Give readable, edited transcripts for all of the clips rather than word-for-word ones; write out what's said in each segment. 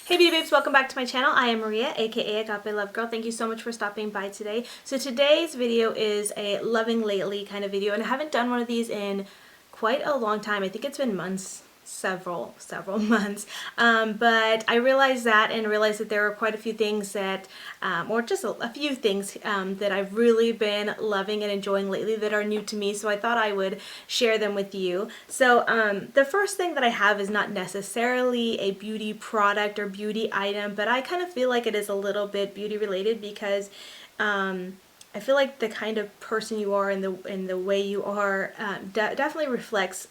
Hey beauty babes, welcome back to my channel. I am Maria, aka Agape Love Girl. Thank you so much for stopping by today. So today's video is a loving lately kind of video, and I haven't done one of these in quite a long time. I think it's been months, several months. But I realized that there are quite a few things that, or just a few things that I've really been loving and enjoying lately that are new to me. So I thought I would share them with you. So the first thing that I have is not necessarily a beauty product or beauty item, but I kind of feel like it is a little bit beauty related because I feel like the kind of person you are and the way you are definitely reflects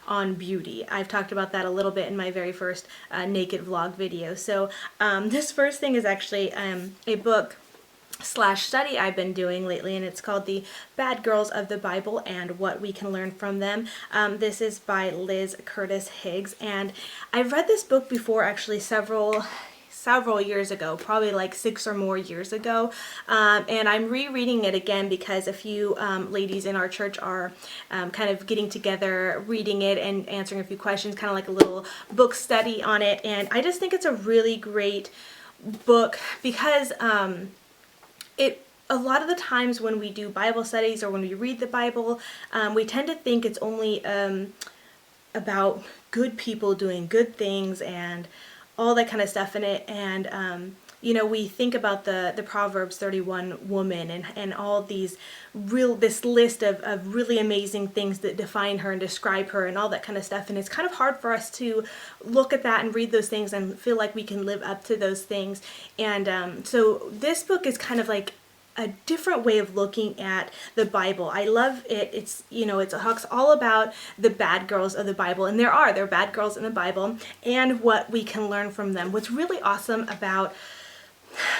on beauty. I've talked about that a little bit in my very first naked vlog video. So this first thing is actually a book / study I've been doing lately, and it's called The Bad Girls of the Bible and What We Can Learn from Them. This is by Liz Curtis Higgs, and I've read this book before, actually several years ago, probably like 6 or more years ago, and I'm rereading it again because a few ladies in our church are kind of getting together, reading it and answering a few questions, kind of like a little book study on it. And I just think it's a really great book because a lot of the times when we do Bible studies or when we read the Bible, we tend to think it's only about good people doing good things and all that kind of stuff in it. And you know, we think about the Proverbs 31 woman and all these this list of really amazing things that define her and describe her and all that kind of stuff. And it's kind of hard for us to look at that and read those things and feel like we can live up to those things. And so this book is kind of like a different way of looking at the Bible. I love it. It's, you know, talks all about the bad girls of the Bible, and there are bad girls in the Bible and what we can learn from them. What's really awesome about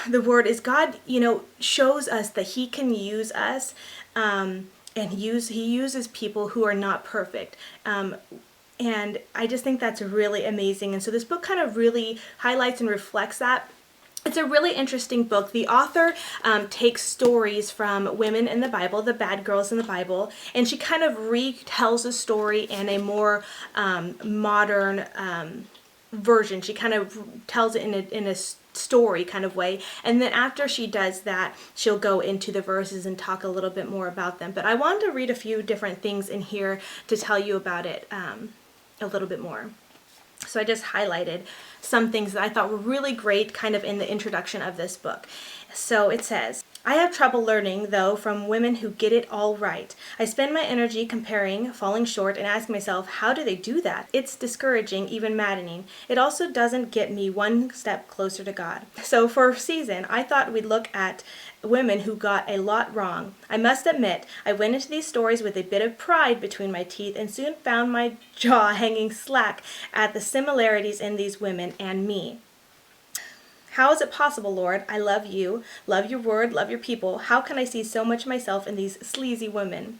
the Word is God, you know, shows us that He can use us, and He uses people who are not perfect. And I just think that's really amazing. And so this book kind of really highlights and reflects that. It's a really interesting book. The author takes stories from women in the Bible, the bad girls in the Bible, and she kind of retells the story in a more modern version. She kind of tells it in a story kind of way, and then after she does that, she'll go into the verses and talk a little bit more about them. But I wanted to read a few different things in here to tell you about it a little bit more. So I just highlighted some things that I thought were really great kind of in the introduction of this book. So it says, I have trouble learning, though, from women who get it all right. I spend my energy comparing, falling short, and ask myself, how do they do that? It's discouraging, even maddening. It also doesn't get me one step closer to God. So for a season, I thought we'd look at women who got a lot wrong. I must admit, I went into these stories with a bit of pride between my teeth and soon found my jaw hanging slack at the similarities in these women and me. How is it possible, Lord? I love you, love your word, love your people. How can I see so much myself in these sleazy women?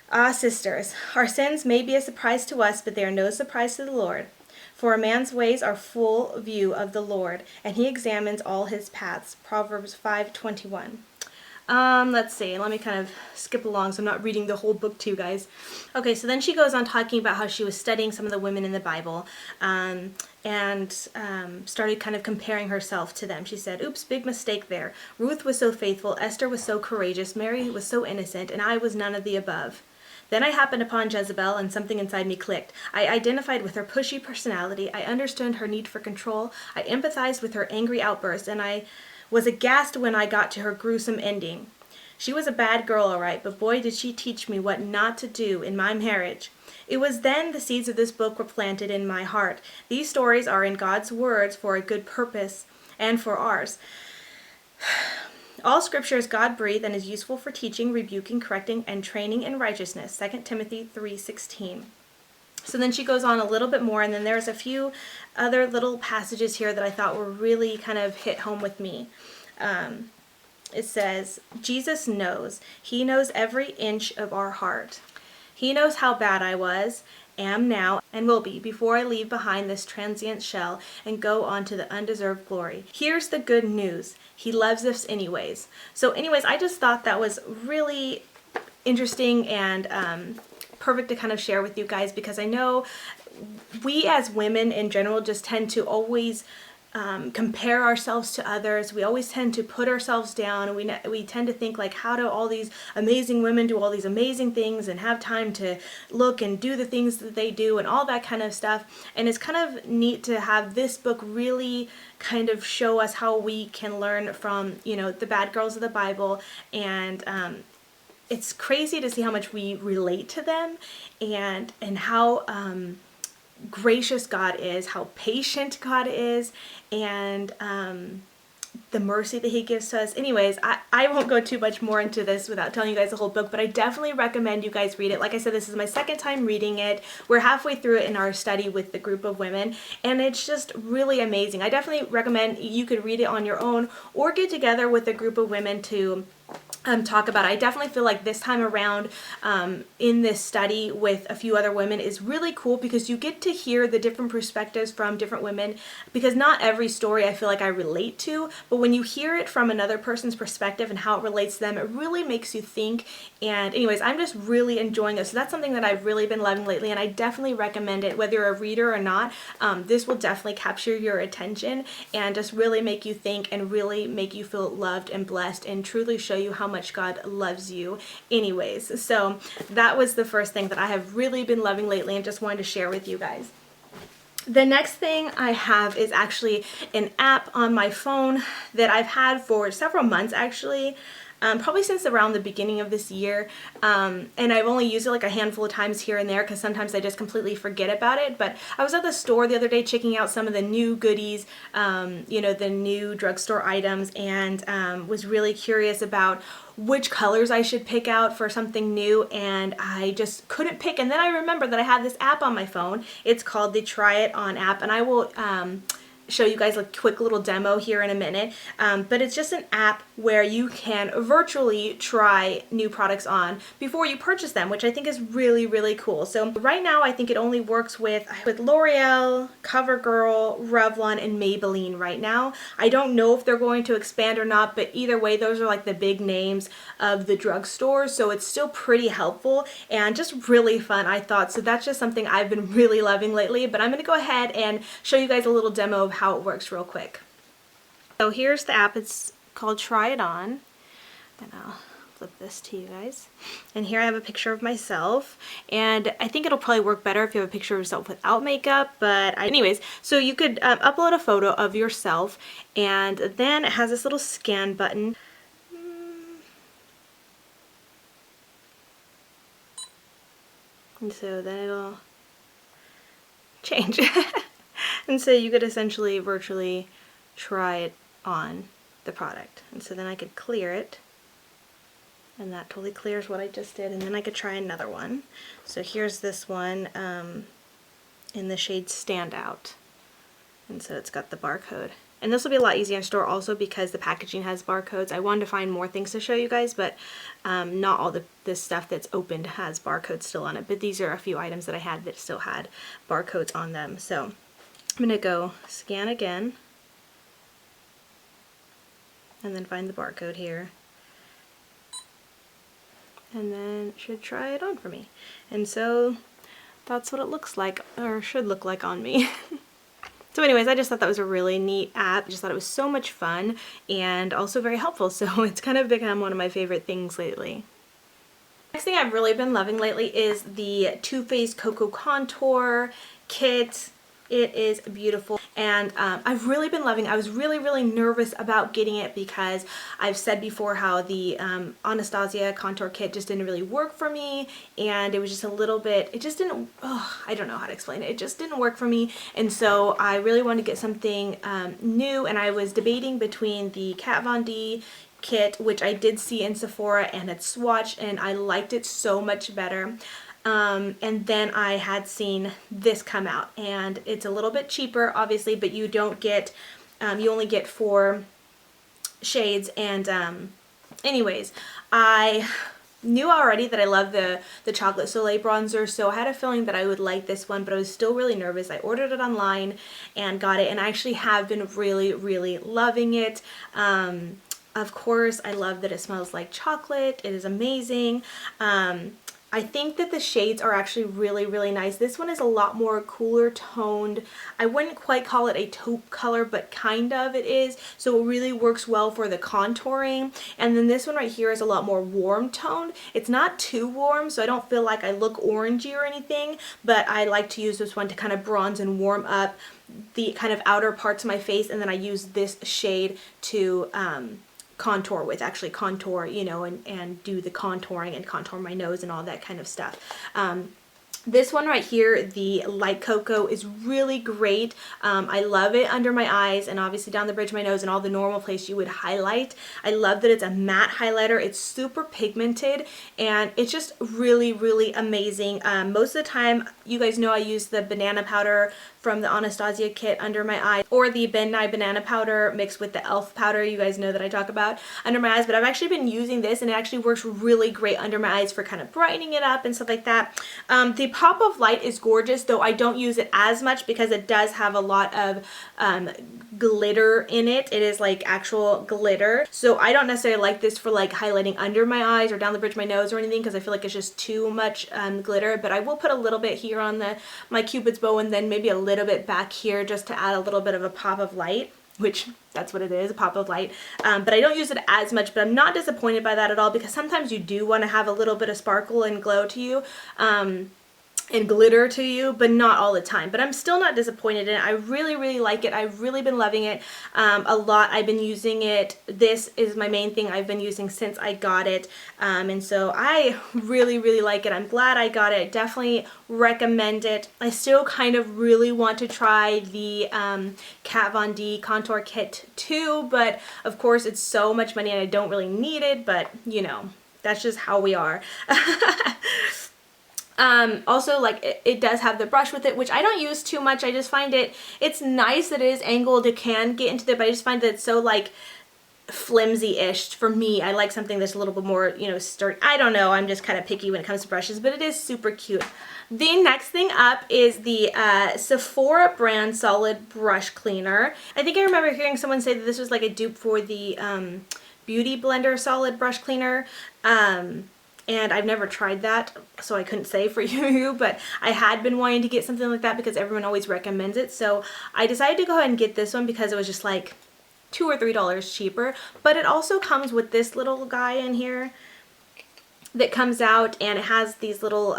Ah, sisters, our sins may be a surprise to us, but they are no surprise to the Lord. For a man's ways are full view of the Lord, and he examines all his paths. Proverbs 5:21. Let's see, let me kind of skip along so I'm not reading the whole book to you guys. Okay, so then she goes on talking about how she was studying some of the women in the Bible, and started kind of comparing herself to them. She said, oops, big mistake there. Ruth was so faithful, Esther was so courageous, Mary was so innocent, and I was none of the above. Then I happened upon Jezebel, and something inside me clicked. I identified with her pushy personality, I understood her need for control, I empathized with her angry outbursts, and I was aghast when I got to her gruesome ending. She was a bad girl, all right, but boy did she teach me what not to do in my marriage. It was then the seeds of this book were planted in my heart. These stories are in God's words for a good purpose and for ours. All scripture is God-breathed and is useful for teaching, rebuking, correcting, and training in righteousness. 2 Timothy 3:16. So then she goes on a little bit more, and then there's a few other little passages here that I thought were really kind of hit home with me. It says, Jesus knows. He knows every inch of our heart. He knows how bad I was, am now, and will be before I leave behind this transient shell and go on to the undeserved glory. Here's the good news. He loves us anyways. So anyways, I just thought that was really interesting and perfect to kind of share with you guys, because I know we as women in general just tend to always compare ourselves to others. We always tend to put ourselves down. We tend to think like, how do all these amazing women do all these amazing things and have time to look and do the things that they do and all that kind of stuff. And it's kind of neat to have this book really kind of show us how we can learn from, you know, the bad girls of the Bible. And it's crazy to see how much we relate to them, and how gracious God is, how patient God is, and the mercy that he gives to us. Anyways, I won't go too much more into this without telling you guys the whole book, but I definitely recommend you guys read it. Like I said, this is my second time reading it. We're halfway through it in our study with the group of women, and it's just really amazing. I definitely recommend you could read it on your own or get together with a group of women to talk about it. I definitely feel like this time around in this study with a few other women is really cool, because you get to hear the different perspectives from different women, because not every story I feel like I relate to, but when you hear it from another person's perspective and how it relates to them, it really makes you think. And anyways, I'm just really enjoying it. So that's something that I've really been loving lately, and I definitely recommend it. Whether you're a reader or not, this will definitely capture your attention and just really make you think and really make you feel loved and blessed and truly show you how much God loves you. Anyways, so that was the first thing that I have really been loving lately and just wanted to share with you guys. The next thing I have is actually an app on my phone that I've had for several months actually. Probably since around the beginning of this year, and I've only used it like a handful of times here and there, because sometimes I just completely forget about it. But I was at the store the other day checking out some of the new goodies, you know, the new drugstore items, and was really curious about which colors I should pick out for something new, and I just couldn't pick. And then I remembered that I have this app on my phone. It's called the Try It On app, and I will show you guys a quick little demo here in a minute, but it's just an app where you can virtually try new products on before you purchase them, which I think is really, really cool. So right now I think it only works with L'Oreal, CoverGirl, Revlon, and Maybelline right now. I don't know if they're going to expand or not, but either way, those are like the big names of the drugstores, so it's still pretty helpful and just really fun, I thought. So that's just something I've been really loving lately, but I'm going to go ahead and show you guys a little demo of how it works real quick. So here's the app. It's called Try It On, and I'll flip this to you guys. And here I have a picture of myself, and I think it'll probably work better if you have a picture of yourself without makeup, but anyways, so you could upload a photo of yourself, and then it has this little scan button. And so then it'll change. And so you could essentially virtually try it on the product. And so then I could clear it, and that totally clears what I just did, and then I could try another one. So here's this one in the shade Standout, and so it's got the barcode. And this will be a lot easier in store also because the packaging has barcodes. I wanted to find more things to show you guys, but not all this stuff that's opened has barcodes still on it, but these are a few items that I had that still had barcodes on them. So I'm going to go scan again, and then find the barcode here, and then it should try it on for me. And so that's what it looks like, or should look like on me. So anyways, I just thought that was a really neat app. I just thought it was so much fun and also very helpful, so it's kind of become one of my favorite things lately. Next thing I've really been loving lately is the Too Faced Cocoa Contour Kit. It is beautiful, and I've really been loving it. I was really, really nervous about getting it because I've said before how the Anastasia contour kit just didn't really work for me, and it was just a little bit, it just didn't, I don't know how to explain it. It just didn't work for me, and so I really wanted to get something new, and I was debating between the Kat Von D kit, which I did see in Sephora and had swatched, and I liked it so much better. And then I had seen this come out, and it's a little bit cheaper obviously, but you don't get, you only get 4 shades, and anyways, I knew already that I love the Chocolate Soleil bronzer, so I had a feeling that I would like this one, but I was still really nervous. I ordered it online and got it, and I actually have been really, really loving it. Of course, I love that it smells like chocolate. It is amazing. I think that the shades are actually really, really nice. This one is a lot more cooler toned. I wouldn't quite call it a taupe color, but kind of it is. So it really works well for the contouring. And then this one right here is a lot more warm toned. It's not too warm, so I don't feel like I look orangey or anything, but I like to use this one to kind of bronze and warm up the kind of outer parts of my face, and then I use this shade to contour with, actually contour, you know, and do the contouring and contour my nose and all that kind of stuff. This one right here, the light cocoa, is really great. I love it under my eyes and obviously down the bridge of my nose and all the normal place you would highlight. I love that it's a matte highlighter. It's super pigmented and it's just really, really amazing. Most of the time, you guys know I use the banana powder from the Anastasia kit under my eyes, or the Ben Nye banana powder mixed with the e.l.f. powder, you guys know that I talk about, under my eyes. But I've actually been using this and it actually works really great under my eyes for kind of brightening it up and stuff like that. The Pop of Light is gorgeous, though I don't use it as much because it does have a lot of glitter in it. It is like actual glitter, so I don't necessarily like this for like highlighting under my eyes or down the bridge of my nose or anything, because I feel like it's just too much glitter. But I will put a little bit here on my Cupid's bow, and then maybe a little bit back here just to add a little bit of a pop of light, which that's what it is, a pop of light. But I don't use it as much, but I'm not disappointed by that at all, because sometimes you do want to have a little bit of sparkle and glow to you. And glitter to you, but not all the time. But I'm still not disappointed in it. I really, really like it. I've really been loving it a lot. I've been using it. This is my main thing I've been using since I got it. And so I really, really like it. I'm glad I got it. I definitely recommend it. I still kind of really want to try the Kat Von D contour kit too, but of course it's so much money and I don't really need it, but you know, that's just how we are. Also, like, it does have the brush with it, which I don't use too much. I just find it's nice that it is angled. It can get into there, but I just find that it's so, like, flimsy-ish for me. I like something that's a little bit more, you know, sturdy. I don't know. I'm just kind of picky when it comes to brushes, but it is super cute. The next thing up is the Sephora brand solid brush cleaner. I think I remember hearing someone say that this was like a dupe for the Beauty Blender solid brush cleaner. And I've never tried that, so I couldn't say for you, but I had been wanting to get something like that because everyone always recommends it. So I decided to go ahead and get this one because it was just like $2 or $3 cheaper. But it also comes with this little guy in here that comes out, and it has these little,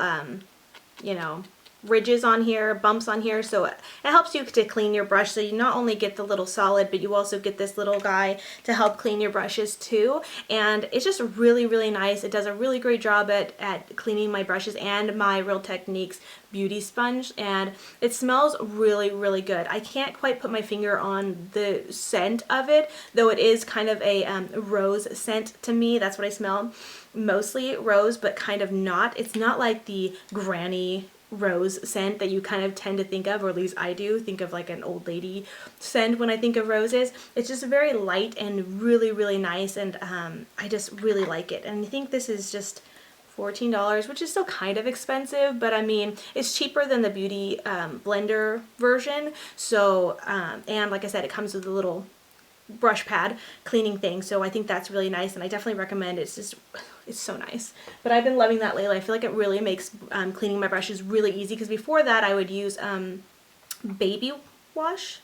you know, ridges on here, bumps on here, so it helps you to clean your brush. So you not only get the little solid, but you also get this little guy to help clean your brushes too. And it's just really, really nice. It does a really great job at cleaning my brushes and my Real Techniques beauty sponge, and it smells really, really good. I can't quite put my finger on the scent of it, though it is kind of a rose scent to me. That's what I smell. Mostly rose, but kind of not. It's not like the granny rose scent that you kind of tend to think of, or at least I do think of like an old lady scent when I think of roses. It's just very light and really, really nice, and I just really like it. And I think this is just $14, which is still kind of expensive, but I mean, it's cheaper than the Beauty Blender version. So, and like I said, it comes with a little brush pad cleaning thing, so I think that's really nice, and I definitely recommend it. It's just, it's so nice. But I've been loving that lately. I feel like it really makes cleaning my brushes really easy, because before that I would use baby wash,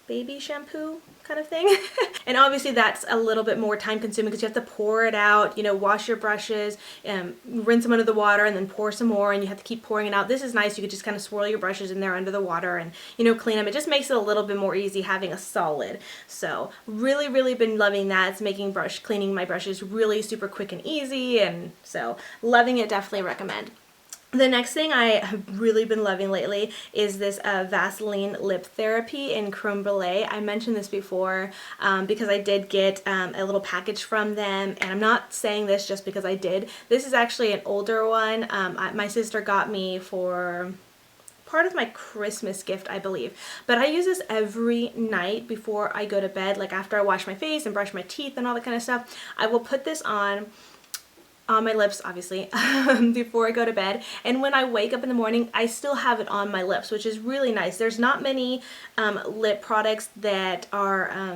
baby shampoo kind of thing. And obviously that's a little bit more time consuming because you have to pour it out, you know, wash your brushes, rinse them under the water, and then pour some more, and you have to keep pouring it out. This is nice. You could just kind of swirl your brushes in there under the water and, you know, clean them. It just makes it a little bit more easy having a solid. So really, really been loving that. It's making cleaning my brushes really super quick and easy, and so loving it. Definitely recommend. The next thing I have really been loving lately is this Vaseline Lip Therapy in Creme Brulee. I mentioned this before because I did get a little package from them, and I'm not saying this just because I did. This is actually an older one. My sister got me for part of my Christmas gift, I believe. But I use this every night before I go to bed, like after I wash my face and brush my teeth and all that kind of stuff. I will put this on my lips, obviously, before I go to bed, and when I wake up in the morning I still have it on my lips, which is really nice. There's not many lip products that are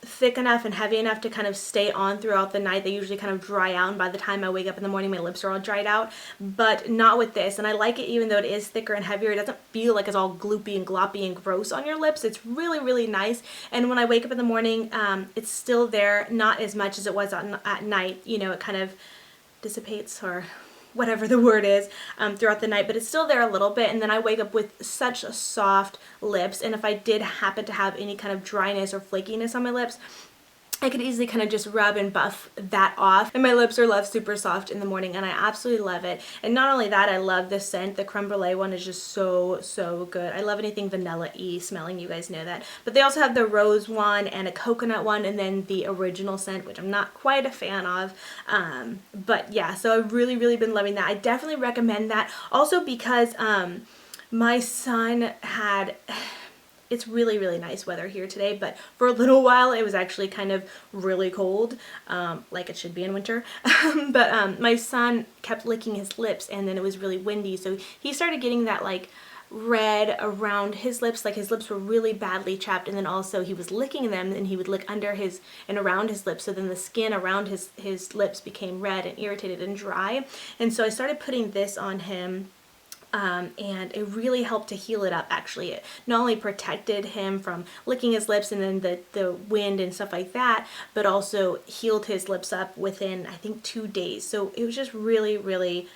thick enough and heavy enough to kind of stay on throughout the night. They usually kind of dry out, and by the time I wake up in the morning my lips are all dried out, but not with this. And I like it even though it is thicker and heavier. It doesn't feel like it's all gloopy and gloppy and gross on your lips. It's really, really nice. And when I wake up in the morning, it's still there, not as much as it was at night. You know, it kind of dissipates, or whatever the word is, throughout the night, but it's still there a little bit, and then I wake up with such soft lips. And if I did happen to have any kind of dryness or flakiness on my lips, I could easily kind of just rub and buff that off, and my lips are left super soft in the morning, and I absolutely love it. And not only that, I love the scent. The creme brulee one is just so good. I love anything vanilla-y smelling, you guys know that. But they also have the rose one and a coconut one, and then the original scent, which I'm not quite a fan of. But yeah, so I've really been loving that. I definitely recommend that. Also because my son had... It's really nice weather here today, but for a little while it was actually kind of really cold, like it should be in winter. But my son kept licking his lips, and then it was really windy, so he started getting that like red around his lips, like his lips were really badly chapped, and then also he was licking them, and he would lick under his and around his lips, so then the skin around his lips became red and irritated and dry. And so I started putting this on him. And it really helped to heal it up. Actually, it not only protected him from licking his lips and then the wind and stuff like that, but also healed his lips up within, I think, 2 days. So it was just really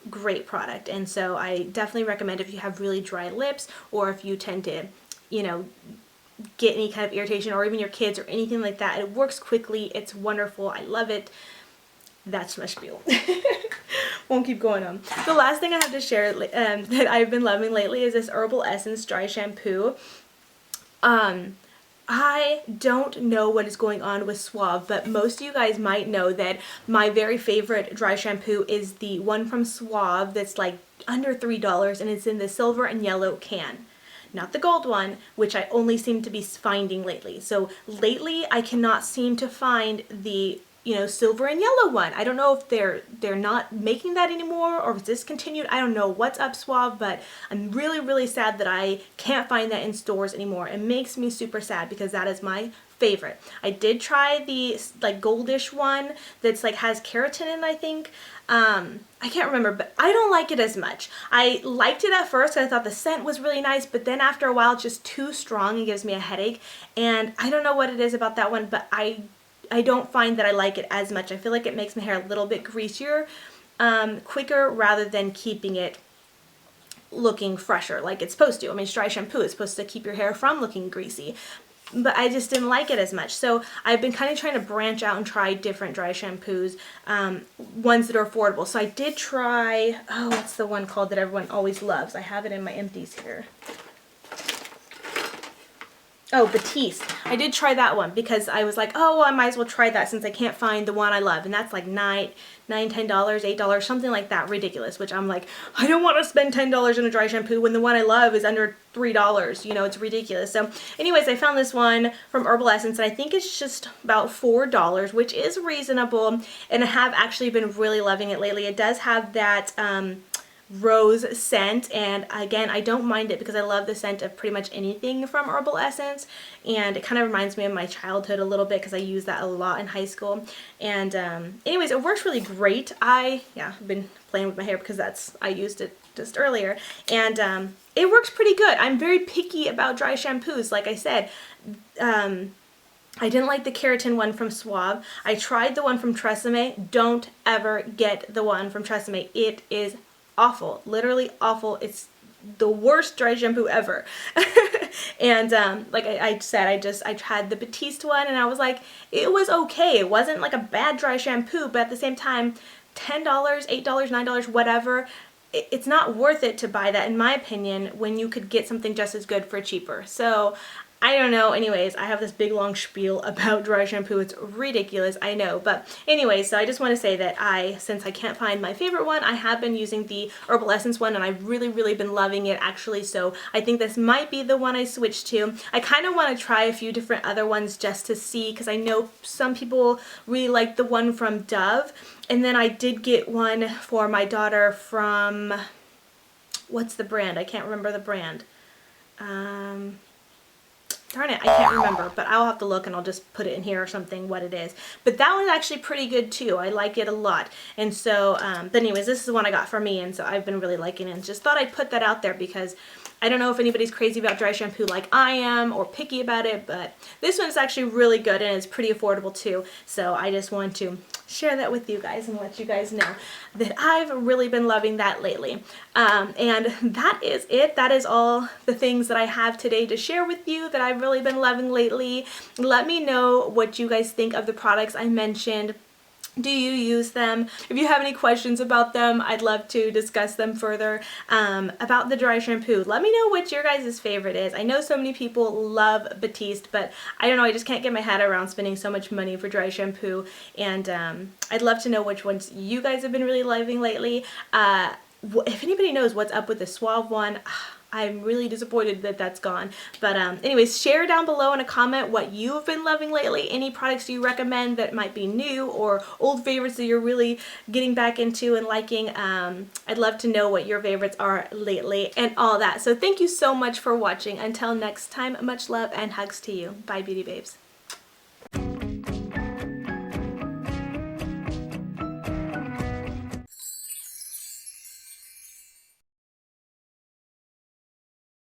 great product. And so I definitely recommend, if you have really dry lips, or if you tend to, you know, get any kind of irritation, or even your kids or anything like that. It works quickly. It's wonderful. I love it. That's my spiel. Won't keep going on. The last thing I have to share that I've been loving lately is this Herbal Essence dry shampoo. I don't know what is going on with Suave, but most of you guys might know that my very favorite dry shampoo is the one from Suave that's like under $3, and it's in the silver and yellow can. Not the gold one, which I only seem to be finding lately. So lately I cannot seem to find the, you know, silver and yellow one. I don't know if they're not making that anymore, or if it's discontinued. I don't know what's up, Suave, but I'm really sad that I can't find that in stores anymore. It makes me super sad because that is my favorite. I did try the like goldish one that's like has keratin in, I think. I can't remember, but I don't like it as much. I liked it at first. I thought the scent was really nice, but then after a while it's just too strong and gives me a headache. And I don't know what it is about that one, but I don't find that I like it as much. I feel like it makes my hair a little bit greasier, quicker, rather than keeping it looking fresher like it's supposed to. I mean, it's dry shampoo. It's supposed to keep your hair from looking greasy. But I just didn't like it as much. So I've been kind of trying to branch out and try different dry shampoos, ones that are affordable. So I did try, oh, what's the one called that everyone always loves? I have it in my empties here. Oh, Batiste. I did try that one because I was like, oh, well, I might as well try that since I can't find the one I love. And that's like $9, $10, $8, something like that. Ridiculous. Which I'm like, I don't want to spend $10 on a dry shampoo when the one I love is under $3. You know, it's ridiculous. So anyways, I found this one from Herbal Essence, and I think it's just about $4, which is reasonable. And I have actually been really loving it lately. It does have that rose scent, and again, I don't mind it because I love the scent of pretty much anything from Herbal Essence, and it kind of reminds me of my childhood a little bit because I used that a lot in high school. And anyways, it works really great. I've been playing with my hair because I used it just earlier, and it works pretty good. I'm very picky about dry shampoos. Like I said, I didn't like the keratin one from Suave. I tried the one from Tresemme. Don't ever get the one from Tresemme. It is awful, literally awful. It's the worst dry shampoo ever. And like I said, I tried the Batiste one, and I was like, it was okay. It wasn't like a bad dry shampoo, but at the same time, $10, $8, $9, whatever, it's not worth it to buy that, in my opinion, when you could get something just as good for cheaper. So I don't know. Anyways, I have this big long spiel about dry shampoo. It's ridiculous, I know. But anyways, so I just want to say that since I can't find my favorite one, I have been using the Herbal Essence one, and I've really been loving it, actually. So I think this might be the one I switch to. I kind of want to try a few different other ones just to see, because I know some people really like the one from Dove. And then I did get one for my daughter from, what's the brand? I can't remember the brand. darn it, I can't remember, but I'll have to look and I'll just put it in here or something what it is. But that one's actually pretty good too. I like it a lot. And so, but anyways, this is the one I got for me, and so I've been really liking it. And just thought I'd put that out there because I don't know if anybody's crazy about dry shampoo like I am or picky about it, but this one's actually really good and it's pretty affordable too. So I just want to share that with you guys and let you guys know that I've really been loving that lately. And that is it. That is all the things that I have today to share with you that I've really been loving lately. Let me know what you guys think of the products I mentioned. Do you use them? If you have any questions about them, I'd love to discuss them further. About the dry shampoo, let me know what your guys' favorite is. I know so many people love Batiste, but I don't know, I just can't get my head around spending so much money for dry shampoo. And I'd love to know which ones you guys have been really loving lately. If anybody knows what's up with the Suave one, I'm really disappointed that that's gone. But anyways, share down below in a comment what you've been loving lately. Any products you recommend that might be new or old favorites that you're really getting back into and liking. I'd love to know what your favorites are lately and all that. So thank you so much for watching. Until next time, much love and hugs to you. Bye, beauty babes.